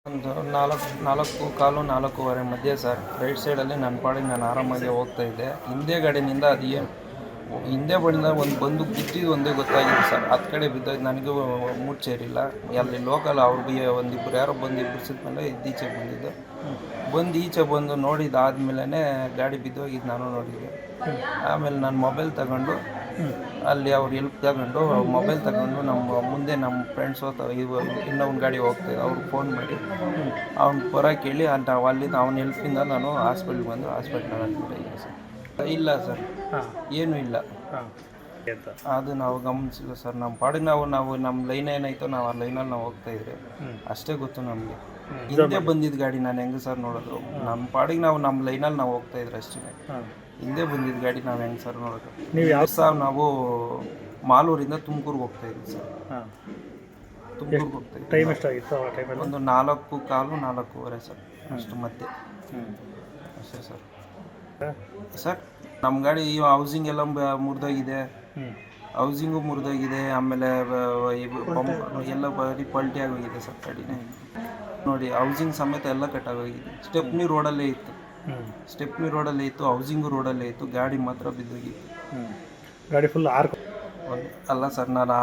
ಒಂದು ನಾಲ್ಕು ಕಾಲು 4:15 ಮಧ್ಯೆ ಸರ್. ರೈಟ್ ಸೈಡಲ್ಲಿ ನನ್ನ ಪಾಡಿಗೆ ನಾನು ಆರಾಮಾಗಿ ಹೋಗ್ತಾ ಇದ್ದೆ. ಹಿಂದೆ ಗಾಡಿನಿಂದ ಅದು ಏನು ಹಿಂದೆ ಬಂದು ಬಿದ್ದಿದ್ದು ಒಂದೇ ಗೊತ್ತಾಗಿದೆ ಸರ್. ಹತ್ತು ಕಡೆ ಬಿದ್ದೋಯ್ತು. ನನಗೂ ಮೂಡ್ ಸೇರಿಲ್ಲ. ಅಲ್ಲಿ ಲೋಕಲ್ ಅವ್ರಿಗೆ ಒಂದಿಬ್ಬರು ಯಾರೋ ಬಂದು ಇಬ್ಬರಿಸಿದ ಮೇಲೆ ಈಚೆಗೆ ಬಂದಿದ್ದು. ಈಚೆ ಬಂದು ನೋಡಿದಾದ್ಮೇಲೆ ಗಾಡಿ ಬಿದ್ದೋಗಿದ್ದು ನಾನು ನೋಡಿದ್ದೆ. ಆಮೇಲೆ ನಾನು ಮೊಬೈಲ್ ತಗೊಂಡು ಅಲ್ಲಿ ಅವ್ರು ಹೆಲ್ಪ್ ತಗೊಂಡು ಮೊಬೈಲ್ ತಗೊಂಡು ನಮ್ಮ ಫ್ರೆಂಡ್ಸ್ ಇನ್ನೊಂದು ಗಾಡಿ ಹೋಗ್ತಾಯಿದ್ದೆ. ಅವ್ರಿಗೆ ಫೋನ್ ಮಾಡಿ ಅವ್ನು ಬರೋಕೆ ಹೇಳಿ ಅಲ್ಲಿಂದ ಅವ್ನ ಹೆಲ್ಪಿಂದ ನಾನು ಹಾಸ್ಪಿಟ್ಲಿಗೆ ಬಂದು ಹಾಸ್ಪಿಟ್ಲಿಗೆ ಅಡ್ಮಿಟ್ ಆಗಿದ್ದೆ ಸರ್. ಇಲ್ಲ ಸರ್, ಏನೂ ಇಲ್ಲ. ಅದು ನಾವು ಗಮನಿಸಿಲ್ಲ ಸರ್. ನಮ್ಮ ಪಾಡಿಗೆ ನಾವು ನಮ್ಮ ಲೈನ್ ಏನಾಯ್ತೋ ನಾವು ಆ ಲೈನಲ್ಲಿ ನಾವು ಹೋಗ್ತಾಯಿದ್ರೆ ಅಷ್ಟೇ ಗೊತ್ತು ನಮಗೆ. ಹಿಂದೆ ಬಂದಿದ್ದು ಗಾಡಿ ನಾನು ಹೆಂಗೆ ಸರ್ ನೋಡೋದು? ನಮ್ಮ ಪಾಡಿಗೆ ನಮ್ಮ ಲೈನಲ್ಲಿ ನಾವು ಹೋಗ್ತಾಯಿದ್ರೆ ಅಷ್ಟೇ. ಹಿಂದೆ ಬಂದಿದ್ದು ಗಾಡಿ ನಾವು ಹೆಂಗೆ ಸರ್ ನೋಡೋದು? ನೀವು ಯಾವ ನಾವು ಮಾಲೂರಿಂದ ತುಮಕೂರಿಗೆ ಹೋಗ್ತಾಯಿದ್ವಿ ಸರ್. ತುಮಕೂರಿಗೆ ಹೋಗ್ತಾಯಿದ್ವಿ. ಟೈಮ್ ಎಷ್ಟಾಗಿತ್ತು ಆ ಟೈಮಲ್ಲಿ? ಒಂದು 4:15 4:15 ಸರ್, ಅಷ್ಟು ಮಧ್ಯೆ ಅಷ್ಟೇ ಸರ್. ಸರ್ ನಮ್ಮ ಗಾಡಿ ಹೌಸಿಂಗ್ ಎಲ್ಲ ಮುರಿದೋಗಿದೆ. ಹೌಸಿಂಗು ಮುರಿದೋಗಿದೆ. ಆಮೇಲೆ ಎಲ್ಲ ಬರೀ ಪಲ್ಟಿ ಆಗೋಗಿದೆ ಸರ್ ಗಾಡಿನೇ. ನೋಡಿ, ಹೌಸಿಂಗ್ ಸಮೇತ ಎಲ್ಲ ಕಟ್ಟಾಗೋಗಿದೆ. ಸ್ಟೆಪ್ನಿ ರೋಡಲ್ಲೇ ಇತ್ತು. ಹೌಸಿಂಗು ರೋಡಲ್ಲೇ ಇತ್ತು. ಗಾಡಿ ಮಾತ್ರ ಬಿದ್ದೋಗಿತ್ತು. ಗಾಡಿ ಫುಲ್ ಅಲ್ಲ ಸರ್, ನಾನು